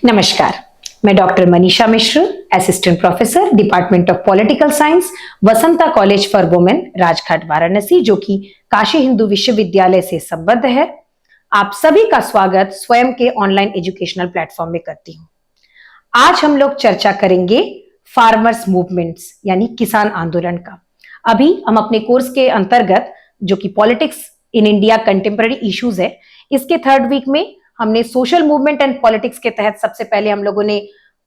नमस्कार, मैं doctor Manisha Mishra, assistant professor department of political science, Vasanta college for women, Rajghat Varanasi, जो कि काशी हिंदू विश्वविद्यालय से संबद्ध है। आप सभी का स्वागत स्वयं के ऑनलाइन एजुकेशनल प्लेटफॉर्म में करती हूँ। आज हम लोग चर्चा करेंगे फार्मर्स मूवमेंट्स यानी किसान आंदोलन का। अभी हम अपने कोर्स के अंतर्गत जो कि politics in India contemporary issues है, इसके थर्ड वीक में हमने सोशल मूवमेंट एंड पॉलिटिक्स के तहत सबसे पहले हम लोगों ने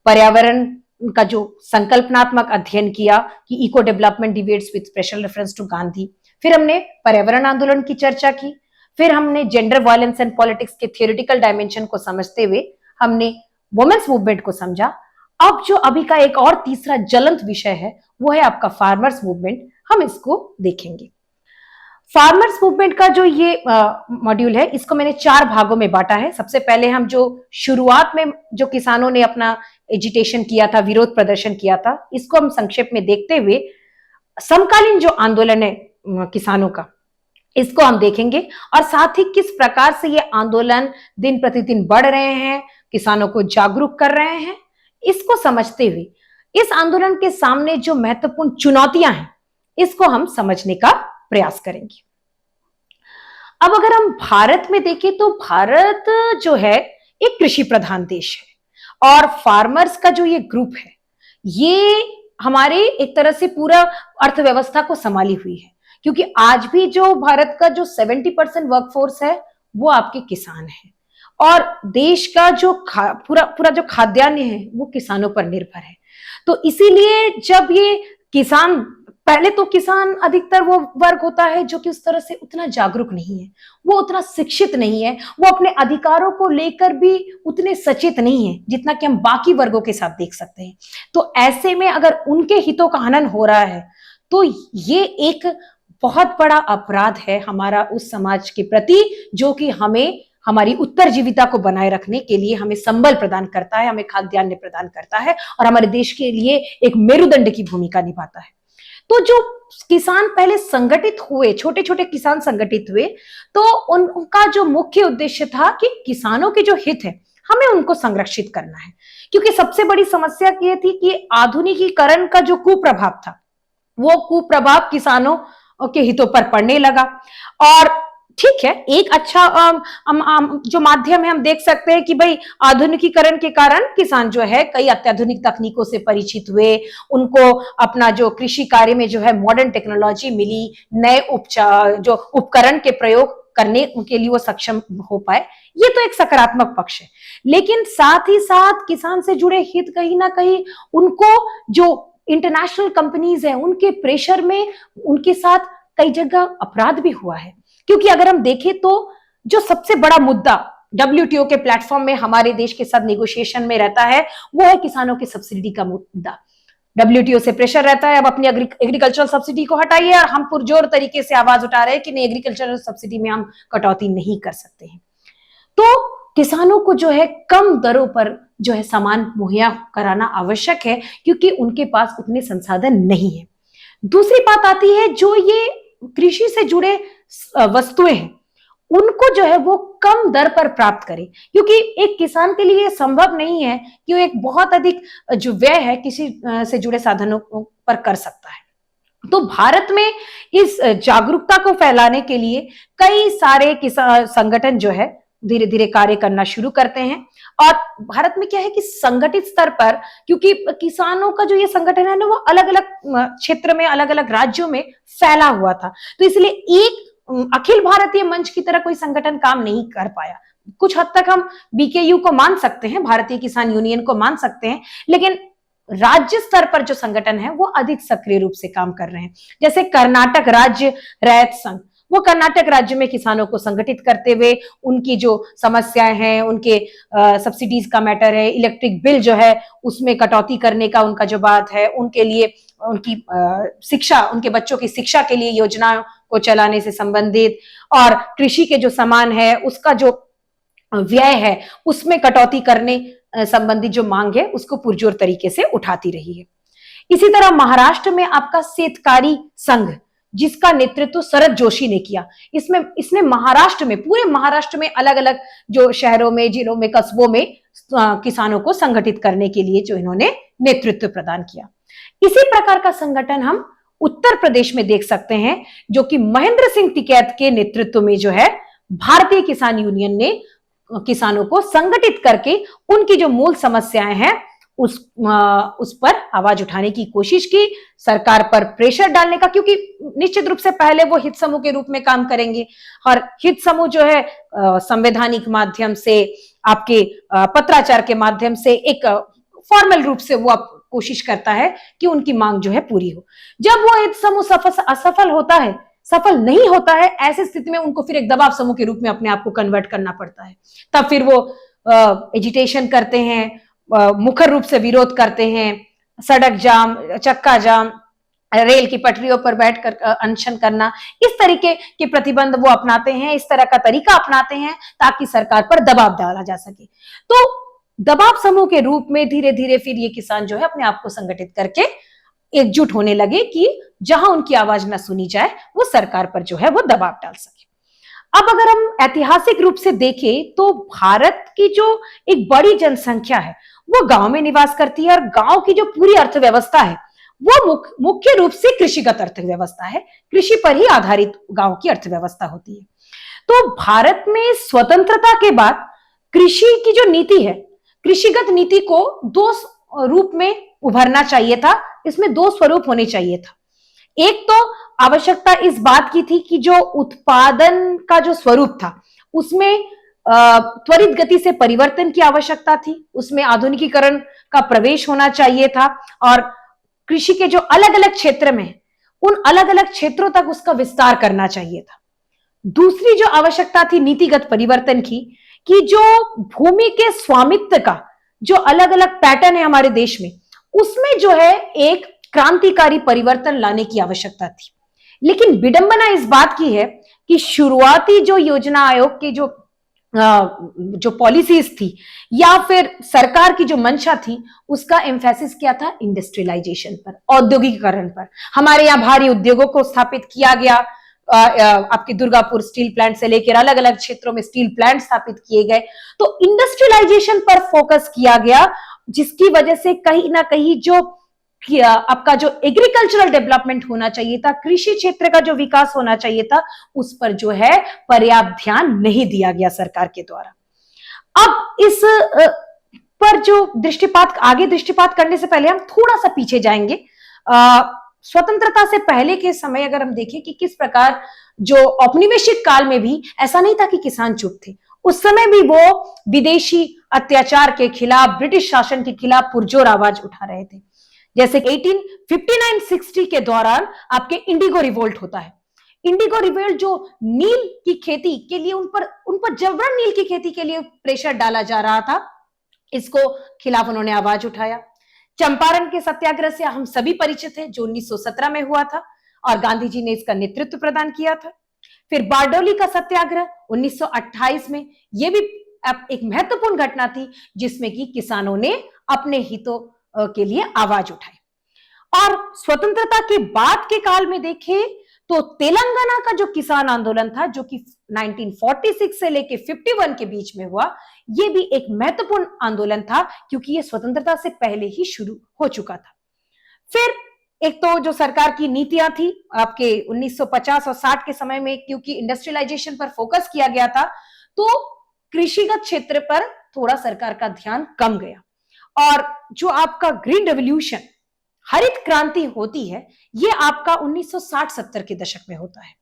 पर्यावरण का जो संकल्पनात्मक अध्ययन किया कि eco development debates with special reference to Gandhi. फिर हमने पर्यावरण आंदोलन की चर्चा की। फिर हमने जेंडर वायलेंस एंड पॉलिटिक्स के थियोरिटिकल डायमेंशन को समझते हुए हमने वुमेन्स मूवमेंट को समझा। अब जो अभी का एक और तीसरा ज्वलंत विषय है वो है आपका फार्मर्स मूवमेंट। हम इसको देखेंगे। फार्मर्स मूवमेंट का जो ये मॉड्यूल है, इसको मैंने 4 भागों में बांटा है। सबसे पहले हम जो शुरुआत में जो किसानों ने अपना एजिटेशन किया था, विरोध प्रदर्शन किया था, इसको हम संक्षेप में देखते हुए समकालीन जो आंदोलन है किसानों का, इसको हम देखेंगे और साथ ही किस प्रकार से ये आंदोलन दिन प्रतिदिन बढ़ रहे हैं, किसानों को जागरूक कर रहे हैं। इसको समझते हुए इस आंदोलन के सामने जो महत्वपूर्ण चुनौतियां हैं, इसको हम समझने का प्रयास करेंगे। अब अगर हम भारत में देखें तो भारत जो है एक कृषि प्रधान देश है और फार्मर्स का जो ये ग्रुप है, ये हमारे एक तरह से पूरा अर्थव्यवस्था को संभाली हुई है, क्योंकि आज भी जो भारत का जो 70% वर्कफोर्स है वो आपके किसान है और देश का जो पूरा जो खाद्यान्न है वो किसानों पर निर्भर है। तो इसीलिए जब ये किसान, पहले तो किसान अधिकतर वो वर्ग होता है जो कि उस तरह से उतना जागरूक नहीं है, वो उतना शिक्षित नहीं है, वो अपने अधिकारों को लेकर भी उतने सचेत नहीं है जितना कि हम बाकी वर्गों के साथ देख सकते हैं। तो ऐसे में अगर उनके हितों का हनन हो रहा है तो ये एक बहुत बड़ा अपराध है हमारा उस समाज के प्रति, जो कि हमें हमारी उत्तरजीविता को बनाए रखने के लिए हमें संबल प्रदान करता है, हमें खाद्यान्न प्रदान करता है और हमारे देश के लिए एक मेरुदंड की भूमिका निभाता है। तो जो किसान पहले संगठित हुए, छोटे छोटे किसान संगठित हुए, तो उनका जो मुख्य उद्देश्य था कि किसानों के जो हित है हमें उनको संरक्षित करना है, क्योंकि सबसे बड़ी समस्या ये थी कि आधुनिकीकरण का जो कुप्रभाव था वो कुप्रभाव किसानों के हितों पर पड़ने लगा। और ठीक है, एक अच्छा जो माध्यम है, हम देख सकते हैं कि भाई आधुनिकीकरण के कारण किसान जो है कई अत्याधुनिक तकनीकों से परिचित हुए, उनको अपना जो कृषि कार्य में जो है मॉडर्न टेक्नोलॉजी मिली, नए जो उपकरण के प्रयोग करने के लिए वो सक्षम हो पाए। ये तो एक सकारात्मक पक्ष है, लेकिन साथ ही साथ किसान से जुड़े हित कहीं ना कहीं उनको जो इंटरनेशनल कंपनीज है उनके प्रेशर में उनके साथ कई जगह अपराध भी हुआ है। क्योंकि अगर हम देखें तो जो सबसे बड़ा मुद्दा WTO के प्लेटफॉर्म में हमारे देश के साथ नेगोशिएशन में रहता है वो है किसानों की सब्सिडी का मुद्दा। WTO से प्रेशर रहता है, अब अपनी एग्रीकल्चरल सब्सिडी को हटाइए, और हम पुरजोर तरीके से आवाज उठा रहे हैं कि नहीं, एग्रीकल्चरल सब्सिडी में हम कटौती नहीं कर सकते हैं। तो किसानों को जो है कम दरों पर जो है सामान मुहैया कराना आवश्यक है, क्योंकि उनके पास उतने संसाधन नहीं है। दूसरी बात आती है जो ये कृषि से जुड़े वस्तुएं हैं उनको जो है वो कम दर पर प्राप्त करें, क्योंकि एक किसान के लिए संभव नहीं है कि वो एक बहुत अधिक जो व्यय है किसी से जुड़े साधनों पर कर सकता है। तो भारत में इस जागरूकता को फैलाने के लिए कई सारे किसान संगठन जो है धीरे धीरे कार्य करना शुरू करते हैं। और भारत में क्या है कि संगठित स्तर पर, क्योंकि किसानों का जो ये संगठन है ना वो अलग अलग क्षेत्र में, अलग अलग राज्यों में फैला हुआ था, तो इसलिए एक अखिल भारतीय मंच की तरह कोई संगठन काम नहीं कर पाया। कुछ हद तक हम BKU को मान सकते हैं, भारतीय किसान यूनियन को मान सकते हैं, लेकिन राज्य स्तर पर जो संगठन है वो अधिक सक्रिय रूप से काम कर रहे हैं। जैसे कर्नाटक राज्य रैयत संघ, वो कर्नाटक राज्य में किसानों को संगठित करते हुए उनकी जो समस्याएं हैं, उनके सब्सिडीज का मैटर है, इलेक्ट्रिक बिल जो है उसमें कटौती करने का उनका जो बात है, उनके लिए उनकी शिक्षा, उनके बच्चों की शिक्षा के लिए योजनाओं को चलाने से संबंधित, और कृषि के जो सामान है उसका जो व्यय है उसमें कटौती करने संबंधी जो मांग है उसको पुरजोर तरीके से उठाती रही है। इसी तरह महाराष्ट्र में आपका सेतकारी संघ जिसका नेतृत्व शरद जोशी ने किया। इसने महाराष्ट्र में, पूरे महाराष्ट्र में अलग अलग जो शहरों में, जिलों में, कस्बों में किसानों को संगठित करने के लिए जो इन्होंने नेतृत्व प्रदान किया। इसी प्रकार का संगठन हम उत्तर प्रदेश में देख सकते हैं, जो कि महेंद्र सिंह टिकैत के नेतृत्व में जो है भारतीय किसान यूनियन ने किसानों को संगठित करके उनकी जो मूल समस्याएं हैं उस पर आवाज उठाने की कोशिश की, सरकार पर प्रेशर डालने का, क्योंकि निश्चित रूप से पहले वो हित समूह के रूप में काम करेंगे और हित समूह जो है संवैधानिक माध्यम से, आपके पत्राचार के माध्यम से एक फॉर्मल रूप से वो कोशिश करता है कि उनकी मांग जो है पूरी हो। जब वो हित समूह असफल होता है, सफल नहीं होता है, ऐसी स्थिति में उनको फिर एक दबाव समूह के रूप में अपने आप को कन्वर्ट करना पड़ता है। तब फिर वो एजिटेशन करते हैं, मुखर रूप से विरोध करते हैं, सड़क जाम, चक्का जाम, रेल की पटरियों पर बैठकर अनशन करना, इस तरीके के प्रतिबंध वो अपनाते हैं, इस तरह का तरीका अपनाते हैं ताकि सरकार पर दबाव डाला जा सके। तो दबाव समूह के रूप में धीरे धीरे फिर ये किसान जो है अपने आप को संगठित करके एकजुट होने लगे कि जहां उनकी आवाज न सुनी जाए, वो सरकार पर जो है वो दबाव डाल सके। अब अगर हम ऐतिहासिक रूप से देखें तो भारत की जो एक बड़ी जनसंख्या है वो गांव में निवास करती है, और गांव की जो पूरी अर्थव्यवस्था है वो मुख्य रूप से कृषिगत अर्थव्यवस्था है। कृषि पर ही आधारित गांव की अर्थव्यवस्था होती है। तो भारत में स्वतंत्रता के बाद कृषि की जो नीति है, कृषिगत नीति को दो रूप में उभरना चाहिए था, इसमें दो स्वरूप होने चाहिए था। एक तो आवश्यकता इस बात की थी कि जो उत्पादन का जो स्वरूप था उसमें त्वरित गति से परिवर्तन की आवश्यकता थी, उसमें आधुनिकीकरण का प्रवेश होना चाहिए था, और कृषि के जो अलग अलग क्षेत्र में उन अलग अलग क्षेत्रों तक उसका विस्तार करना चाहिए था। दूसरी जो आवश्यकता थी नीतिगत परिवर्तन की, कि जो भूमि के स्वामित्व का जो अलग अलग पैटर्न है हमारे देश में, उसमें जो है एक क्रांतिकारी परिवर्तन लाने की आवश्यकता थी। लेकिन विडंबना इस बात की है कि शुरुआती जो योजना आयोग के जो पॉलिसीज थी या फिर सरकार की जो मंशा थी, उसका एम्फेसिस क्या था? इंडस्ट्रियलाइजेशन पर, औद्योगिकरण पर। हमारे यहाँ भारी उद्योगों को स्थापित किया गया, आपके दुर्गापुर स्टील प्लांट से लेकर अलग अलग क्षेत्रों में स्टील प्लांट स्थापित किए गए। तो इंडस्ट्रियलाइजेशन पर फोकस किया गया, जिसकी वजह से कहीं ना कहीं जो आपका जो एग्रीकल्चरल डेवलपमेंट होना चाहिए था, कृषि क्षेत्र का जो विकास होना चाहिए था, उस पर जो है पर्याप्त ध्यान नहीं दिया गया सरकार के द्वारा। अब इस पर जो आगे दृष्टिपात करने से पहले हम थोड़ा सा पीछे जाएंगे। स्वतंत्रता से पहले के समय अगर हम देखें कि किस प्रकार जो औपनिवेशिक काल में भी ऐसा नहीं था कि किसान चुप थे, उस समय भी वो विदेशी अत्याचार के खिलाफ, ब्रिटिश शासन के खिलाफ पुरजोर आवाज उठा रहे थे। जैसे 1859-60 के दौरान आपके इंडिगो रिवोल्ट होता है। इंडिगो रिवोल्ट जो नील की खेती के लिए उन पर जबरन नील की खेती के लिए प्रेशर डाला जा रहा था, इसको खिलाफ उन्होंने आवाज उठाया। चंपारण के सत्याग्रह से हम सभी परिचित हैं, जो 1917 में हुआ था और गांधी जी ने इसका नेतृत्व प्रदान किया था। फिर बारडोली का सत्याग्रह 1928 में, यह भी एक महत्वपूर्ण घटना थी जिसमें कि किसानों ने अपने हितों के लिए आवाज उठाई। और स्वतंत्रता के बाद के काल में देखें तो तेलंगाना का जो किसान आंदोलन था, जो कि 1946 से लेके 51 के बीच में हुआ, यह भी एक महत्वपूर्ण आंदोलन था क्योंकि यह स्वतंत्रता से पहले ही शुरू हो चुका था। फिर एक तो जो सरकार की नीतियां थी आपके 1950 और 60 के समय में, क्योंकि इंडस्ट्रियलाइजेशन पर फोकस किया गया था, तो कृषिगत क्षेत्र पर थोड़ा सरकार का ध्यान कम गया। और जो आपका ग्रीन रेवोल्यूशन, हरित क्रांति होती है, ये आपका 1960-70 के दशक में होता है,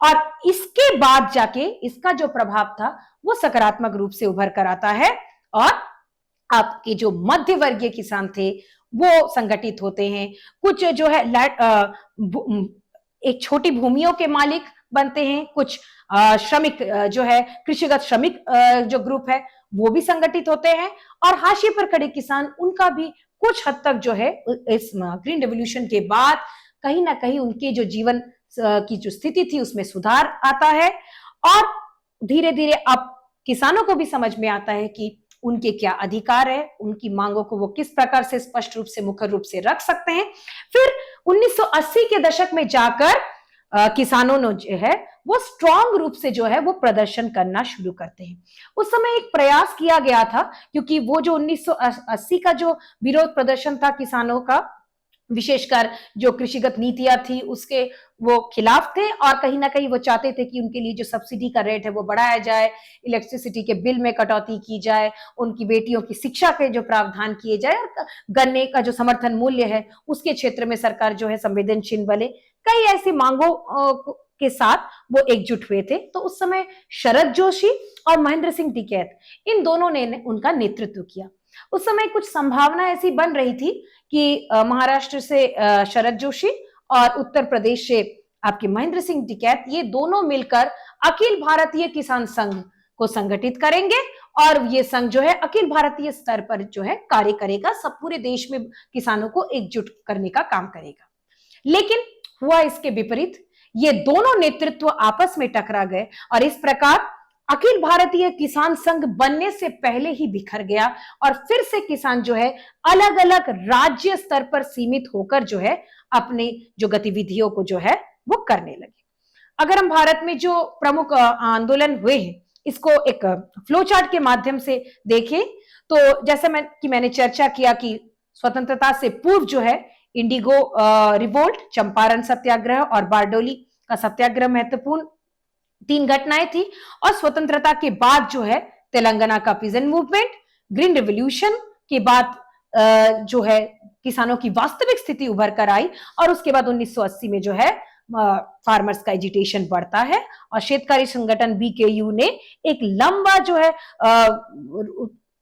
और इसके बाद जाके इसका जो प्रभाव था वो सकारात्मक रूप से उभर कर आता है, और आपके जो मध्य वर्गीय किसान थे वो संगठित होते हैं। कुछ जो है एक छोटी भूमियों के मालिक बनते हैं, कुछ श्रमिक जो है कृषिगत श्रमिक जो ग्रुप है वो भी संगठित होते हैं, और हाशिए पर खड़े किसान, उनका भी कुछ हद तक जो है इस ग्रीन रेवोल्यूशन के बाद कहीं ना कहीं उनके जो जीवन की जो स्थिति थी उसमें सुधार आता है, और धीरे धीरे अब किसानों को भी समझ में आता है कि उनके क्या अधिकार है, उनकी मांगों को वो किस प्रकार से स्पष्ट रूप से, मुखर रूप से रख सकते हैं। फिर 1980 के दशक में जाकर किसानों ने जो है वो स्ट्रांग रूप से जो है वो प्रदर्शन करना शुरू करते हैं। उस समय एक प्रयास किया गया था, क्योंकि वो जो 1980 का जो विरोध प्रदर्शन था किसानों का, विशेषकर जो कृषिगत नीतियां थी उसके वो खिलाफ थे, और कहीं ना कहीं वो चाहते थे कि उनके लिए जो सब्सिडी का रेट है वो बढ़ाया जाए, इलेक्ट्रिसिटी के बिल में कटौती की जाए, उनकी बेटियों की शिक्षा के जो प्रावधान किए जाए, और गन्ने का जो समर्थन मूल्य है उसके क्षेत्र में सरकार जो है संवेदनशील बने। कई ऐसी मांगों के साथ वो एकजुट हुए थे। तो उस समय शरद जोशी और महेंद्र सिंह टिकैत, इन दोनों ने उनका नेतृत्व किया। उस समय कुछ संभावना ऐसी बन रही थी कि महाराष्ट्र से शरद जोशी और उत्तर प्रदेश से आपके महेंद्र सिंह टिकैत, ये दोनों मिलकर अखिल भारतीय किसान संघ को संगठित करेंगे, और ये संघ जो है अखिल भारतीय स्तर पर जो है कार्य करेगा, सब पूरे देश में किसानों को एकजुट करने का काम करेगा। लेकिन हुआ इसके विपरीत, ये दोनों नेतृत्व आपस में टकरा गए, और इस प्रकार अखिल भारतीय किसान संघ बनने से पहले ही बिखर गया, और फिर से किसान जो है अलग अलग राज्य स्तर पर सीमित होकर जो है अपने जो गतिविधियों को जो है वो करने लगे। अगर हम भारत में जो प्रमुख आंदोलन हुए हैं इसको एक फ्लो चार्ट के माध्यम से देखें, तो जैसे मैंने चर्चा किया कि स्वतंत्रता से पूर्व जो है इंडिगो रिवोल्ट, चंपारण सत्याग्रह और बारडोली का सत्याग्रह महत्वपूर्ण 3 घटनाएं थी, और स्वतंत्रता के बाद जो है तेलंगाना का पिजन मूवमेंट, ग्रीन रेवोल्यूशन के बाद जो है किसानों की वास्तविक स्थिति उभर कर आई, और उसके बाद 1980 में जो है फार्मर्स का एजिटेशन बढ़ता है, और शेतकारी संगठन बीकेयू ने एक लंबा जो है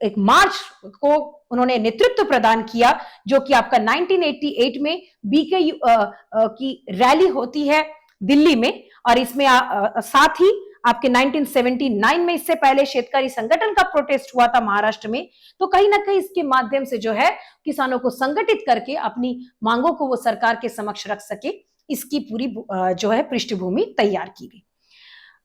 एक मार्च को उन्होंने नेतृत्व प्रदान किया, जो कि आपका 1988 में बीकेयू की रैली होती है दिल्ली में, और इसमें साथ ही आपके 1979 में इससे पहले शेतकारी संगठन का प्रोटेस्ट हुआ था महाराष्ट्र में। तो कहीं ना कहीं इसके माध्यम से जो है किसानों को संगठित करके अपनी मांगों को वो सरकार के समक्ष रख सके, इसकी पूरी जो है पृष्ठभूमि तैयार की गई।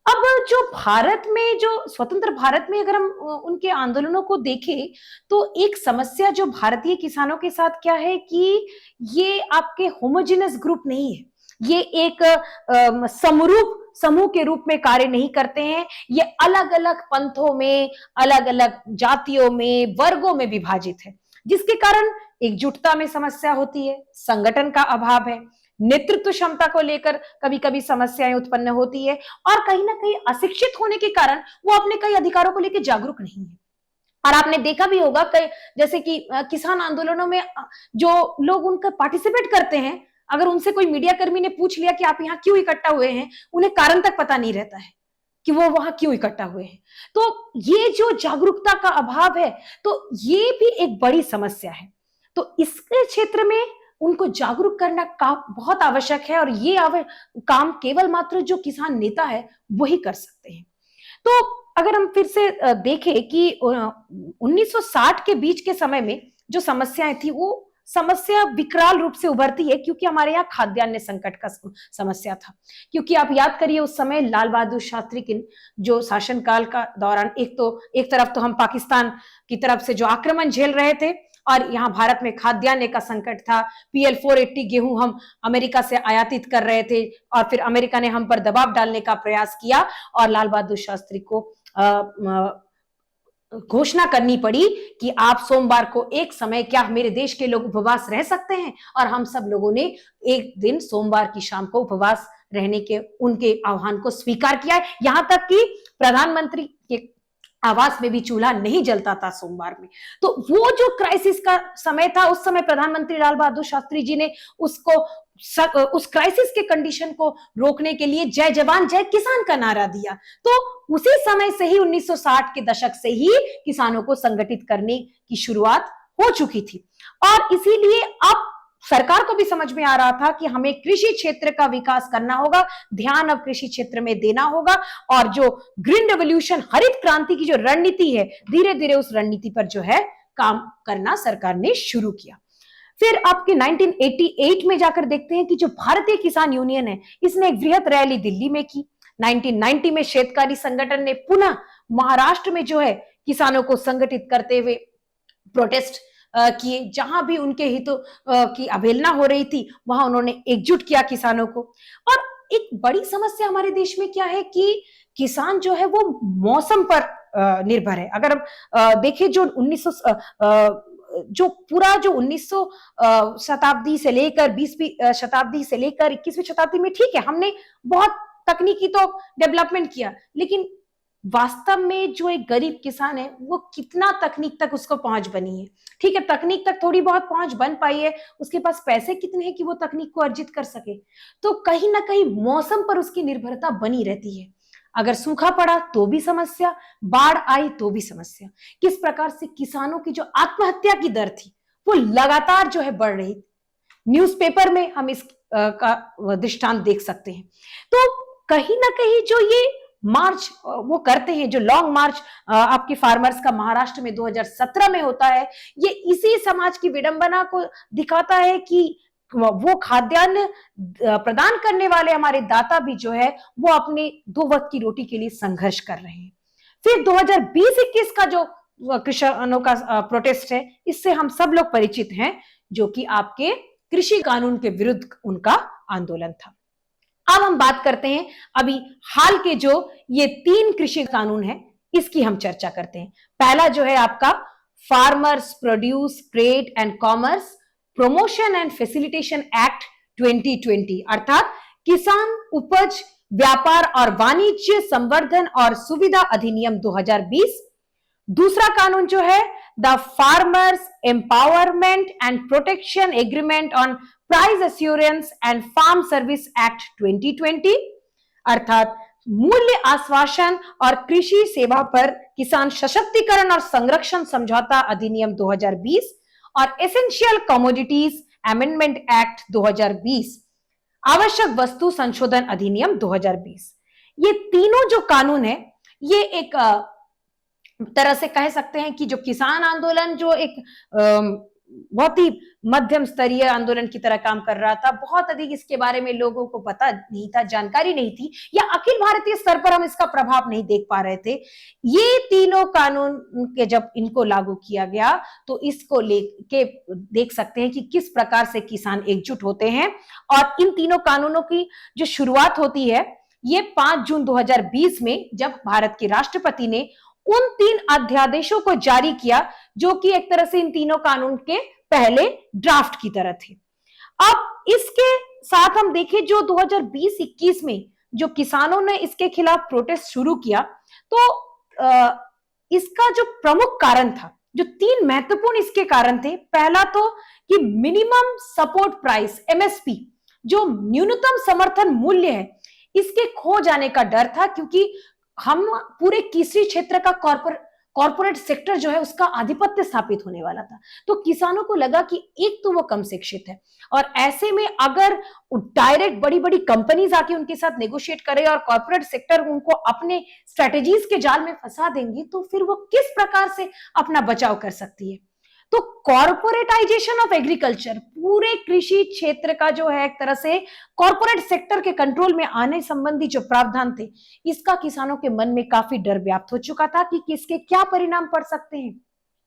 अब जो भारत में, जो स्वतंत्र भारत में अगर हम उनके आंदोलनों को देखें, तो एक समस्या जो भारतीय किसानों के साथ क्या है कि ये आपके होमोजेनस ग्रुप नहीं है, ये एक समरूप समूह के रूप में कार्य नहीं करते हैं, ये अलग अलग पंथों में, अलग अलग जातियों में, वर्गों में विभाजित है, जिसके कारण एकजुटता में समस्या होती है, संगठन का अभाव है, नेतृत्व क्षमता को लेकर कभी कभी समस्याएं उत्पन्न होती है, और कहीं ना कहीं अशिक्षित होने के कारण वो अपने कई अधिकारों को लेकर जागरूक नहीं है। और आपने देखा भी होगा कई, जैसे कि किसान आंदोलनों में जो लोग उनका पार्टिसिपेट करते हैं, अगर उनसे कोई मीडिया कर्मी ने पूछ लिया कि आप यहाँ क्यों इकट्ठा हुए हैं, उन्हें कारण तक पता नहीं रहता है कि वो वहां क्यों इकट्ठा हुए हैं। तो ये जो जागरूकता का अभाव है, तो ये भी एक बड़ी समस्या है। तो इसके क्षेत्र में उनको जागरूक करना बहुत आवश्यक है, और ये काम केवल मात्र जो किसान नेता है वही कर सकते हैं। तो अगर हम फिर से देखें कि 1960 के बीच के समय में जो समस्याएं थी, वो समस्या विकराल रूप से उभरती है, क्योंकि हमारे यहाँ खाद्यान्न संकट का समस्या था। क्योंकि आप याद करिए उस समय लाल बहादुर शास्त्री के जो शासनकाल का दौरान, एक तरफ तो हम पाकिस्तान की तरफ से जो आक्रमण झेल रहे थे, और यहाँ भारत में खाद्यान्न का संकट था। PL 480 गेहूं हम अमेरिका से आयातित कर रहे थे, और फिर अमेरिका ने हम पर दबाव डालने का प्रयास किया, और लाल बहादुर शास्त्री को घोषणा करनी पड़ी कि आप सोमवार को एक समय, क्या मेरे देश के लोग उपवास रह सकते हैं, और हम सब लोगों ने एक दिन सोमवार की शाम को उपवास रहने के उनके आह्वान को स्वीकार किया। यहां तक कि प्रधानमंत्री के आवास में भी चूल्हा नहीं जलता था सोमवार में। तो वो जो क्राइसिस का समय था, उस समय प्रधानमंत्री लाल बहादुर शास्त्री जी ने उस क्राइसिस के कंडीशन को रोकने के लिए जय जवान जय किसान का नारा दिया। तो उसी समय से ही 1960 के दशक से ही किसानों को संगठित करने की शुरुआत हो चुकी थी, और इसीलिए अब सरकार को भी समझ में आ रहा था कि हमें कृषि क्षेत्र का विकास करना होगा, ध्यान अब कृषि क्षेत्र में देना होगा, और जो ग्रीन रेवोल्यूशन, हरित क्रांति की जो रणनीति है, धीरे धीरे उस रणनीति पर जो है काम करना सरकार ने शुरू किया। फिर आपके 1988 में जाकर देखते हैं कि जो भारतीय किसान यूनियन है, इसने एक वृहत रैली दिल्ली में की। 1990 में शेतकारी संगठन ने पुनः महाराष्ट्र में जो है किसानों को संगठित करते हुए प्रोटेस्ट किए, जहां भी उनके हितों की अवहेलना हो रही थी वहां उन्होंने एकजुट किया किसानों को। और एक बड़ी समस्या हमारे देश में क्या है कि किसान जो है वो मौसम पर निर्भर है। अगर हम देखें जो 1900 जो पूरा जो 1900 शताब्दी से लेकर 20वीं शताब्दी से लेकर 21वीं शताब्दी में, ठीक है, हमने बहुत तकनीकी तो डेवलपमेंट किया, लेकिन वास्तव में जो एक गरीब किसान है वो कितना तकनीक तक उसको पहुंच बनी है। ठीक है, तकनीक तक थोड़ी बहुत पहुंच बन पाई है, उसके पास पैसे कितने हैं कि वो तकनीक को अर्जित कर सके। तो कहीं ना कहीं मौसम पर उसकी निर्भरता बनी रहती है। अगर सूखा पड़ा तो भी समस्या, बाढ़ आई तो भी समस्या। किस प्रकार से किसानों की जो आत्महत्या की दर थी वो लगातार जो है बढ़ रही थी। न्यूज़पेपर में हम इस का दृष्टांत देख सकते हैं। तो कहीं ना कहीं जो ये मार्च वो करते हैं, जो लॉन्ग मार्च आपके फार्मर्स का महाराष्ट्र में 2017 में होता है, ये इसी समाज की विडंबना को दिखाता है कि वो खाद्यान्न प्रदान करने वाले हमारे दाता भी जो है वो अपने दो वक्त की रोटी के लिए संघर्ष कर रहे हैं। फिर 2020-21 का जो किसानों का प्रोटेस्ट है, इससे हम सब लोग परिचित हैं, जो कि आपके कृषि कानून के विरुद्ध उनका आंदोलन था। अब हम बात करते हैं अभी हाल के जो ये 3 कृषि कानून है, इसकी हम चर्चा करते हैं। पहला जो है आपका farmers produce trade and commerce promotion and facilitation act 2020, अर्थात किसान उपज व्यापार और वाणिज्य संवर्धन और सुविधा अधिनियम 2020। दूसरा कानून जो है the farmers empowerment and protection agreement on price assurance and farm service act 2020, अर्थात मूल्य आश्वासन और कृषि सेवा पर किसान सशक्तिकरण और संरक्षण समझौता अधिनियम 2020 और एसेंशियल कमोडिटीज अमेंडमेंट एक्ट 2020, आवश्यक वस्तु संशोधन अधिनियम 2020। ये तीनों जो कानून है ये एक तरह से कह सकते हैं कि जो किसान आंदोलन जो एक बहुत ही मध्यम स्तरीय आंदोलन की तरह काम कर रहा था, बहुत अधिक इसके बारे में लोगों को पता नहीं था, जानकारी नहीं थी, या अखिल भारतीय स्तर पर हम इसका प्रभाव नहीं देख पा रहे थे। ये तीनों कानून के जब इनको लागू किया गया तो इसको लेके देख सकते हैं कि किस प्रकार से किसान एकजुट होते हैं। और इन तीनों कानूनों की जो शुरुआत होती है ये 5 जून 2020 में, जब भारत के राष्ट्रपति ने उन 3 अध्यादेशों को जारी किया जो कि एक तरह से इन तीनों कानून के पहले ड्राफ्ट की तरह थे। अब इसके साथ हम देखें जो 2020-21 में जो किसानों ने इसके खिलाफ प्रोटेस्ट शुरू किया, तो इसका जो प्रमुख कारण था, जो 3 महत्वपूर्ण इसके कारण थे, पहला तो कि मिनिमम सपोर्ट प्राइस MSP, जो न्यूनतम समर्थन मूल्य है, इसके खो जाने का डर था, क्योंकि हम पूरे कृषि क्षेत्र का कॉर्पोरेट सेक्टर जो है उसका आधिपत्य स्थापित होने वाला था। तो किसानों को लगा कि एक तो वो कम शिक्षित है, और ऐसे में अगर डायरेक्ट बड़ी बड़ी कंपनीज आके उनके साथ नेगोशिएट करे और कॉर्पोरेट सेक्टर उनको अपने स्ट्रेटेजीज के जाल में फंसा देंगी, तो फिर वो किस प्रकार से अपना बचाव कर सकती है। तो कॉर्पोरेटाइजेशन ऑफ एग्रीकल्चर, पूरे कृषि क्षेत्र का जो है एक तरह से कॉर्पोरेट सेक्टर के कंट्रोल में आने संबंधी जो प्रावधान थे, इसका किसानों के मन में काफी डर व्याप्त हो चुका था कि किसके क्या परिणाम पड़ सकते हैं।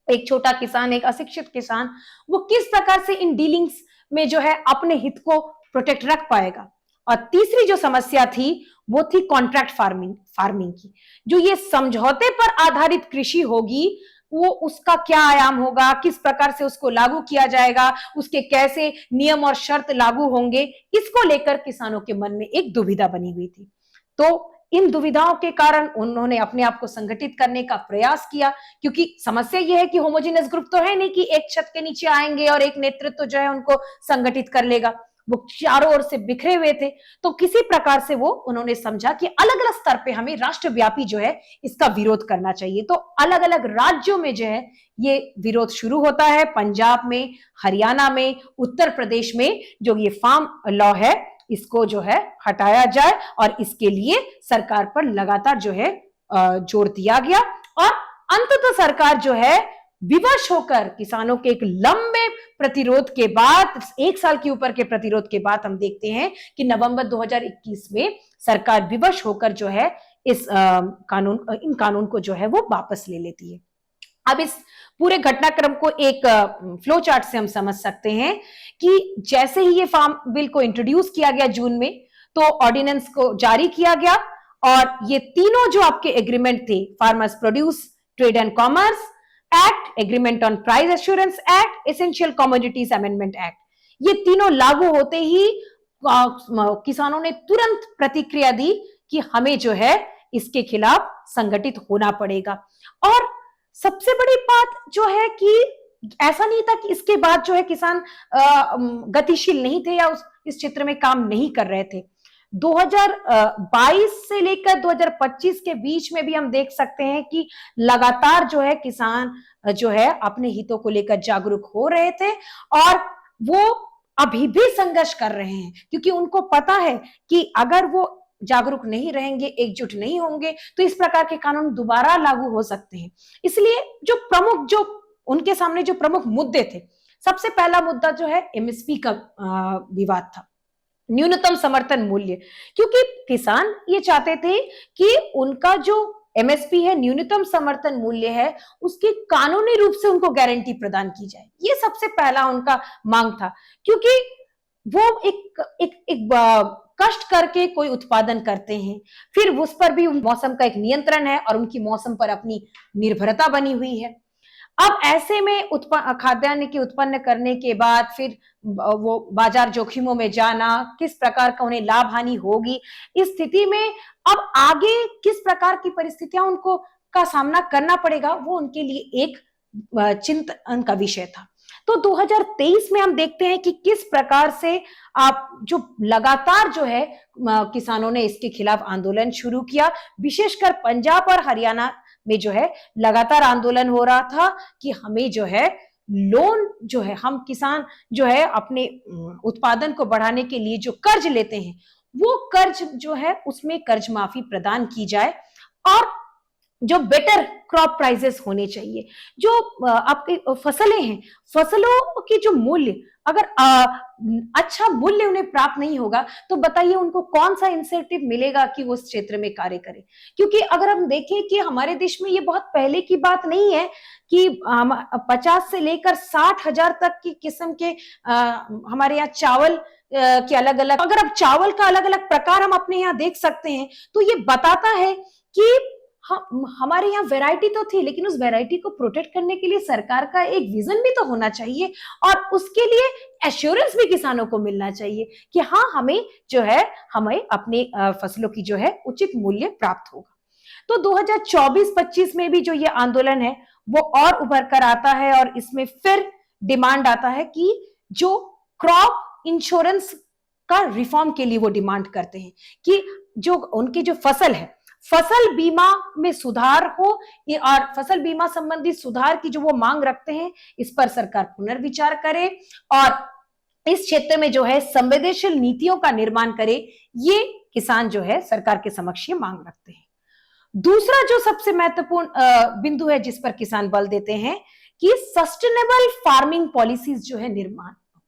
एक छोटा किसान, एक अशिक्षित किसान, वो किस प्रकार से इन डीलिंग्स में जो है अपने हित को प्रोटेक्ट रख पाएगा। और तीसरी जो समस्या थी वो थी कॉन्ट्रैक्ट फार्मिंग की। जो ये समझौते पर आधारित कृषि होगी, वो उसका क्या आयाम होगा, किस प्रकार से उसको लागू किया जाएगा, उसके कैसे नियम और शर्त लागू होंगे, इसको लेकर किसानों के मन में एक दुविधा बनी हुई थी। तो इन दुविधाओं के कारण उन्होंने अपने आप को संगठित करने का प्रयास किया, क्योंकि समस्या यह है कि होमोजेनियस ग्रुप तो है नहीं कि एक छत के नीचे आएंगे और एक नेतृत्व जो है उनको संगठित कर लेगा। वो चारों ओर से बिखरे हुए थे। तो किसी प्रकार से वो उन्होंने समझा कि अलग अलग स्तर पे हमें राष्ट्रव्यापी जो है इसका विरोध करना चाहिए। तो अलग अलग राज्यों में जो है ये विरोध शुरू होता है। पंजाब में, हरियाणा में, उत्तर प्रदेश में जो ये फार्म लॉ है इसको जो है हटाया जाए, और इसके लिए सरकार पर लगातार जो है जोर दिया गया। और अंततः सरकार जो है विवश होकर किसानों के एक लंबे प्रतिरोध के बाद, 1 साल के ऊपर के प्रतिरोध के बाद, हम देखते हैं कि नवंबर 2021 में सरकार विवश होकर जो है इन कानून को जो है वो वापस ले लेती है। अब इस पूरे घटनाक्रम को एक फ्लो चार्ट से हम समझ सकते हैं कि जैसे ही ये फार्म बिल को इंट्रोड्यूस किया गया जून में, तो ऑर्डिनेंस को जारी किया गया और ये तीनों जो आपके एग्रीमेंट थे, farmers produce trade and commerce act, agreement on price assurance act, essential commodities amendment act, ये तीनों लागू होते ही किसानों ने तुरंत प्रतिक्रिया दी कि हमें जो है इसके खिलाफ संगठित होना पड़ेगा। और सबसे बड़ी बात जो है कि ऐसा नहीं था कि इसके बाद जो है किसान गतिशील नहीं थे या इस क्षेत्र में काम नहीं कर रहे थे। 2022 से लेकर 2025 के बीच में भी हम देख सकते हैं कि लगातार जो है किसान जो है अपने हितों को लेकर जागरूक हो रहे थे और वो अभी भी संघर्ष कर रहे हैं, क्योंकि उनको पता है कि अगर वो जागरूक नहीं रहेंगे, एकजुट नहीं होंगे, तो इस प्रकार के कानून दोबारा लागू हो सकते हैं। इसलिए जो उनके सामने जो प्रमुख मुद्दे थे, सबसे पहला मुद्दा जो है एमएसपी का विवाद था, न्यूनतम समर्थन मूल्य, क्योंकि किसान ये चाहते थे कि उनका जो एमएसपी है, न्यूनतम समर्थन मूल्य है, उसकी कानूनी रूप से उनको गारंटी प्रदान की जाए। ये सबसे पहला उनका मांग था, क्योंकि वो एक कष्ट करके कोई उत्पादन करते हैं, फिर उस पर भी मौसम का एक नियंत्रण है और उनकी मौसम पर अपनी निर्भरता बनी हुई है। अब ऐसे में खाद्यान्न की उत्पन्न करने के बाद फिर वो बाजार जोखिमों में जाना, किस प्रकार का उन्हें लाभ हानि होगी, इस स्थिति में अब आगे किस प्रकार की परिस्थितियां उनको का सामना करना पड़ेगा, वो उनके लिए एक चिंतन का विषय था। तो 2023 में हम देखते हैं कि किस प्रकार से आप जो लगातार जो है किसानों ने इसके खिलाफ आंदोलन शुरू किया, विशेषकर पंजाब और हरियाणा में जो है लगातार आंदोलन हो रहा था कि हमें जो है लोन जो है, हम किसान जो है अपने उत्पादन को बढ़ाने के लिए जो कर्ज लेते हैं, वो कर्ज जो है उसमें कर्ज माफी प्रदान की जाए और जो बेटर क्रॉप प्राइसेस होने चाहिए। जो आपकी फसलें हैं, फसलों की जो मूल्य, अगर अच्छा मूल्य उन्हें प्राप्त नहीं होगा तो बताइए उनको कौन सा इंसेंटिव मिलेगा कि वो उस क्षेत्र में कार्य करें। क्योंकि अगर हम देखें कि हमारे देश में ये बहुत पहले की बात नहीं है कि 50 से लेकर 60,000 तक की किस्म के हमारे यहाँ चावल के अलग अलग, अगर अब चावल का अलग अलग प्रकार हम अपने यहाँ देख सकते हैं, तो ये बताता है कि हमारे यहाँ वैरायटी तो थी, लेकिन उस वैरायटी को प्रोटेक्ट करने के लिए सरकार का एक विजन भी तो होना चाहिए और उसके लिए एश्योरेंस भी किसानों को मिलना चाहिए कि हाँ, हमें जो है हमें अपने फसलों की जो है उचित मूल्य प्राप्त होगा। तो 2024-25 में भी जो ये आंदोलन है वो और उभर कर आता है और इसमें फिर डिमांड आता है कि जो क्रॉप इंश्योरेंस का रिफॉर्म के लिए वो डिमांड करते हैं कि जो उनकी जो फसल है, फसल बीमा में सुधार हो और फसल बीमा संबंधी सुधार की जो वो मांग रखते हैं, इस पर सरकार पुनर्विचार करे और इस क्षेत्र में जो है संवेदनशील नीतियों का निर्माण करे। ये किसान जो है सरकार के समक्ष ये मांग रखते हैं। दूसरा जो सबसे महत्वपूर्ण बिंदु है जिस पर किसान बल देते हैं कि सस्टेनेबल फार्मिंग पॉलिसीज जो है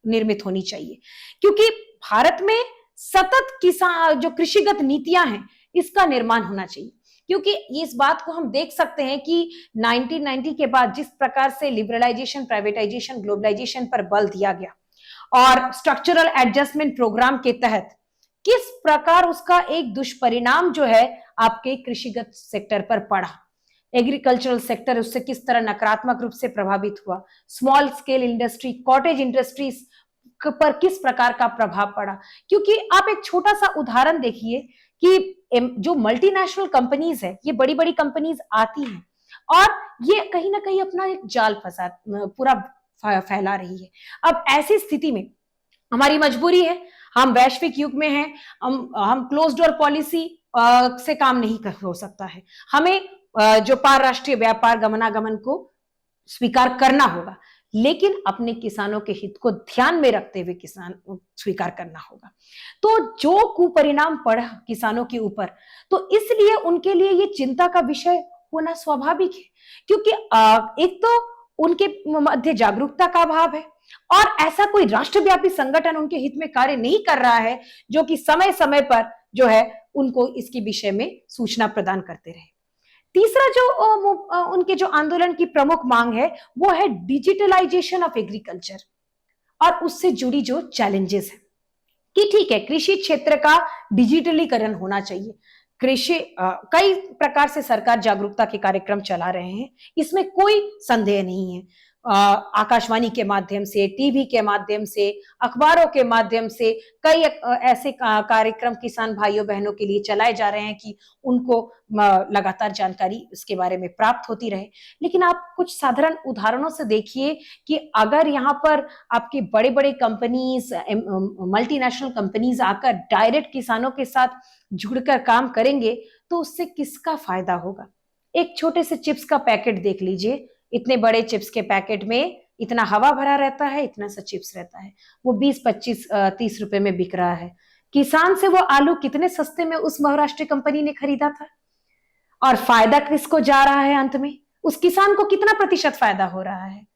निर्मित होनी चाहिए, क्योंकि भारत में सतत किसान जो कृषिगत नीतियां हैं इसका निर्माण होना चाहिए। क्योंकि इस बात को हम देख सकते हैं कि 1990 के बाद जिस प्रकार से लिबरलाइजेशन, प्राइवेटाइजेशन, ग्लोबलाइजेशन पर बल दिया गया और स्ट्रक्चरल एडजस्टमेंट प्रोग्राम के तहत किस प्रकार उसका एक दुष्परिणाम जो है आपके कृषिगत सेक्टर पर पड़ा, एग्रीकल्चरल सेक्टर उससे किस तरह नकारात्मक रूप से प्रभावित हुआ, small scale industry, cottage industries पर किस प्रकार का प्रभाव पड़ा। क्योंकि आप एक छोटा सा उदाहरण देखिए कि जो मल्टीनेशनल कंपनीज है, ये बड़ी बड़ी कंपनीज आती हैं और ये कहीं ना कहीं अपना एक जाल फसाद पूरा फैला रही है। अब ऐसी स्थिति में हमारी मजबूरी है, हम वैश्विक युग में हैं, हम क्लोज डोर पॉलिसी से काम नहीं हो सकता है, हमें जो पारराष्ट्रीय व्यापार गमनागमन को स्वीकार करना होगा, लेकिन अपने किसानों के हित को ध्यान में रखते हुए किसान स्वीकार करना होगा। तो जो कुपरिणाम पड़ा किसानों के ऊपर, तो इसलिए उनके लिए ये चिंता का विषय होना स्वाभाविक है, क्योंकि एक तो उनके मध्य जागरूकता का अभाव है और ऐसा कोई राष्ट्रव्यापी संगठन उनके हित में कार्य नहीं कर रहा है जो कि समय समय पर जो है उनको इसके विषय में सूचना प्रदान करते रहे। तीसरा जो उनके जो आंदोलन की प्रमुख मांग है वो है डिजिटलाइजेशन ऑफ एग्रीकल्चर और उससे जुड़ी जो चैलेंजेस है। कि ठीक है, कृषि क्षेत्र का डिजिटलीकरण होना चाहिए। कृषि कई प्रकार से सरकार जागरूकता के कार्यक्रम चला रहे हैं, इसमें कोई संदेह नहीं है। आकाशवाणी के माध्यम से, टीवी के माध्यम से, अखबारों के माध्यम से कई ऐसे कार्यक्रम किसान भाइयों बहनों के लिए चलाए जा रहे हैं कि उनको लगातार जानकारी उसके बारे में प्राप्त होती रहे। लेकिन आप कुछ साधारण उदाहरणों से देखिए कि अगर यहाँ पर आपकी बड़े बड़े कंपनीज, मल्टीनेशनल कंपनीज आकर डायरेक्ट किसानों के साथ जुड़कर काम करेंगे तो उससे किसका फायदा होगा। एक छोटे से चिप्स का पैकेट देख लीजिए, इतने बड़े चिप्स के पैकेट में इतना हवा भरा रहता है, इतना सा चिप्स रहता है, वो 20, 25, 30 रुपए में बिक रहा है। किसान से वो आलू कितने सस्ते में उस बहुराष्ट्रीय कंपनी ने खरीदा था, और फायदा किसको जा रहा है अंत में, उस किसान को कितना प्रतिशत फायदा हो रहा है।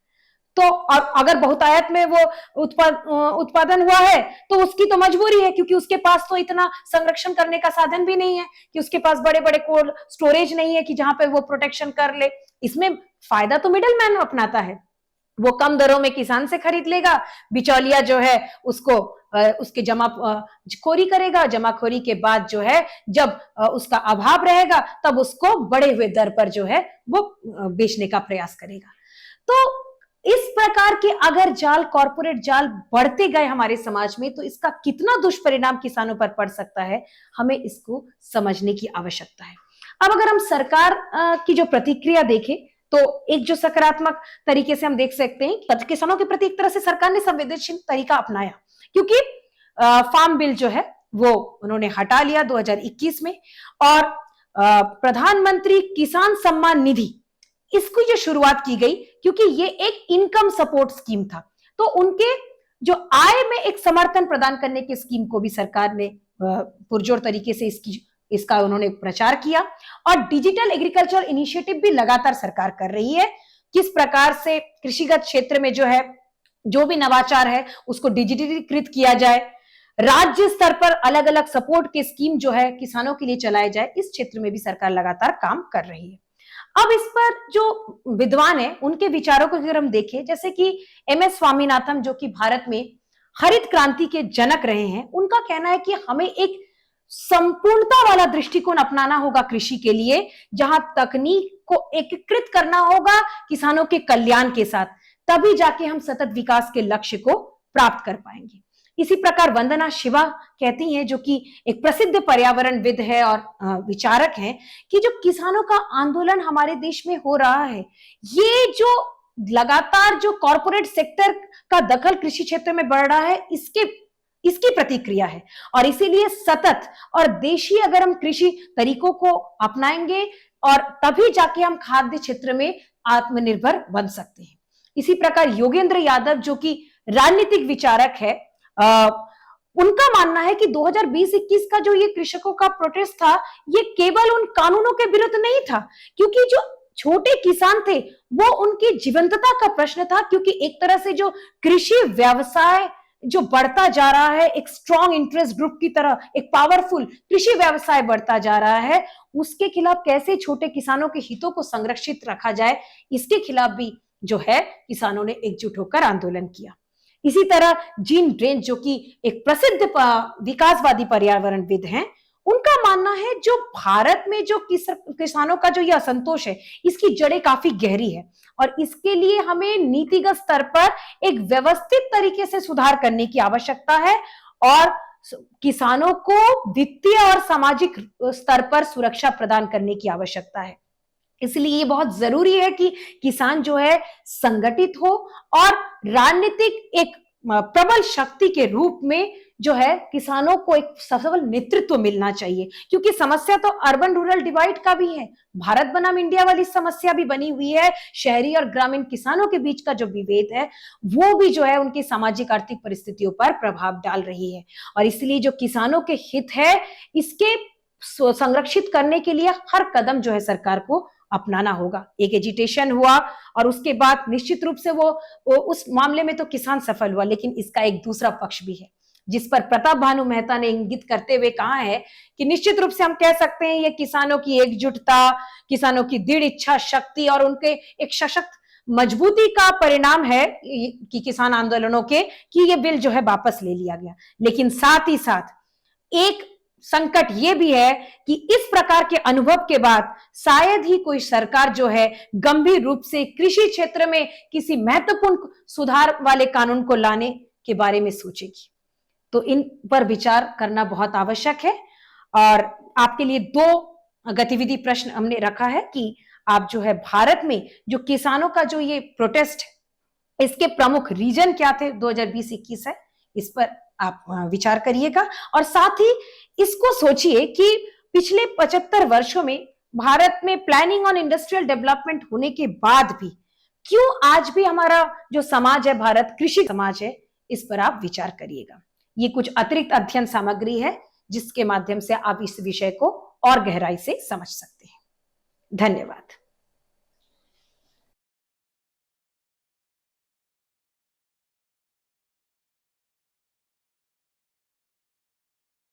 तो अगर बहुतायत में वो उत्पादन हुआ है तो उसकी तो मजबूरी है, क्योंकि उसके पास तो इतना संरक्षण करने का साधन भी नहीं है, कि उसके पास बड़े बड़े कोल्ड स्टोरेज नहीं है कि जहां पे वो प्रोटेक्शन कर ले। इसमें फायदा तो मिडल मैन अपनाता है, वो कम दरों में किसान से खरीद लेगा, बिचौलिया जो है उसको उसके जमाखोरी करेगा, जमाखोरी के बाद जो है जब उसका अभाव रहेगा तब उसको बढ़े हुए दर पर जो है वो बेचने का प्रयास करेगा। तो इस प्रकार के अगर जाल, कॉर्पोरेट जाल बढ़ते गए हमारे समाज में, तो इसका कितना दुष्परिणाम किसानों पर पड़ सकता है, हमें इसको समझने की आवश्यकता है। अब अगर हम सरकार की जो प्रतिक्रिया देखें तो एक जो सकारात्मक तरीके से हम देख सकते हैं, किसानों के प्रति एक तरह से सरकार ने संवेदनशील तरीका अपनाया, क्योंकि फार्म बिल जो है वो उन्होंने हटा लिया 2021 में, और प्रधानमंत्री किसान सम्मान निधि, इसकी जो शुरुआत की गई, क्योंकि ये एक इनकम सपोर्ट स्कीम था, तो उनके जो आय में एक समर्थन प्रदान करने की स्कीम को भी सरकार ने पुरजोर तरीके से इसका उन्होंने प्रचार किया। और डिजिटल एग्रीकल्चर इनिशिएटिव भी लगातार सरकार कर रही है, किस प्रकार से कृषिगत क्षेत्र में जो है जो भी नवाचार है उसको डिजिटलीकृत किया जाए, राज्य स्तर पर अलग अलग सपोर्ट के स्कीम जो है किसानों के लिए चलाए जाए, इस क्षेत्र में भी सरकार लगातार काम कर रही है। अब इस पर जो विद्वान है उनके विचारों को अगर हम देखें, जैसे कि MS स्वामीनाथन जो कि भारत में हरित क्रांति के जनक रहे हैं, उनका कहना है कि हमें एक संपूर्णता वाला दृष्टिकोण अपनाना होगा कृषि के लिए, जहां तकनीक को एकीकृत करना होगा किसानों के कल्याण के साथ, तभी जाके हम सतत विकास के लक्ष्य को प्राप्त कर पाएंगे। इसी प्रकार वंदना शिवा कहती हैं, जो कि एक प्रसिद्ध पर्यावरणविद है और विचारक हैं, कि जो किसानों का आंदोलन हमारे देश में हो रहा है, ये जो लगातार जो कॉर्पोरेट सेक्टर का दखल कृषि क्षेत्र में बढ़ रहा है, इसकी प्रतिक्रिया है। और इसीलिए सतत और देशी अगर हम कृषि तरीकों को अपनाएंगे और तभी जाके हम खाद्य क्षेत्र में आत्मनिर्भर बन सकते हैं। इसी प्रकार योगेंद्र यादव जो कि राजनीतिक विचारक है, उनका मानना है कि 2020-21 का जो ये कृषकों का प्रोटेस्ट था, ये केवल उन कानूनों के विरुद्ध नहीं था, क्योंकि जो छोटे किसान थे वो उनकी जीवंतता का प्रश्न था, क्योंकि एक तरह से जो कृषि व्यवसाय जो बढ़ता जा रहा है, एक स्ट्रॉन्ग इंटरेस्ट ग्रुप की तरह एक पावरफुल कृषि व्यवसाय बढ़ता जा रहा है, उसके खिलाफ कैसे छोटे किसानों के हितों को संरक्षित रखा जाए, इसके खिलाफ भी जो है किसानों ने एकजुट होकर आंदोलन किया। इसी तरह जीन ड्रेन जो कि एक प्रसिद्ध विकासवादी पर्यावरणविद हैं, उनका मानना है जो भारत में जो किसानों का जो ये असंतोष है, इसकी जड़ें काफी गहरी है और इसके लिए हमें नीतिगत स्तर पर एक व्यवस्थित तरीके से सुधार करने की आवश्यकता है और किसानों को वित्तीय और सामाजिक स्तर पर सुरक्षा प्रदान करने की आवश्यकता है। इसलिए ये बहुत जरूरी है कि किसान जो है संगठित हो और राजनीतिक एक प्रबल शक्ति के रूप में जो है किसानों को एक सफल नेतृत्व मिलना चाहिए, क्योंकि समस्या तो अर्बन रूरल डिवाइड का भी है, भारत बनाम इंडिया वाली समस्या भी बनी हुई है। शहरी और ग्रामीण किसानों के बीच का जो विभेद है वो भी जो है उनकी सामाजिक आर्थिक परिस्थितियों पर प्रभाव डाल रही है और इसलिए जो किसानों के हित है इसके संरक्षित करने के लिए हर कदम जो है सरकार को अपनाना होगा। एक एजिटेशन हुआ और उसके बाद निश्चित रूप से वो उस मामले में तो किसान सफल हुआ, लेकिन इसका एक दूसरा पक्ष भी है जिस पर प्रताप भानु मेहता ने इंगित करते हुए कहा है कि निश्चित रूप से हम कह सकते हैं ये किसानों की एकजुटता, किसानों की दृढ़ इच्छा शक्ति और उनके एक सशक्त मजबूती का परिणाम है कि किसान आंदोलनों के कि ये बिल जो है वापस ले लिया गया। लेकिन साथ ही साथ एक संकट ये भी है कि इस प्रकार के अनुभव के बाद शायद ही कोई सरकार जो है गंभीर रूप से कृषि क्षेत्र में किसी महत्वपूर्ण सुधार वाले कानून को लाने के बारे में सोचेगी। तो इन पर विचार करना बहुत आवश्यक है। और आपके लिए दो गतिविधि प्रश्न हमने रखा है कि आप जो है भारत में जो किसानों का जो ये प्रोटेस्ट है, इसके प्रमुख रीजन क्या थे 2020-21 है, इस पर आप विचार करिएगा। और साथ ही इसको सोचिए कि पिछले 75 वर्षों में भारत में प्लानिंग ऑन इंडस्ट्रियल डेवलपमेंट होने के बाद भी क्यों आज भी हमारा जो समाज है, भारत कृषि समाज है, इस पर आप विचार करिएगा। ये कुछ अतिरिक्त अध्ययन सामग्री है जिसके माध्यम से आप इस विषय को और गहराई से समझ सकते हैं। धन्यवाद।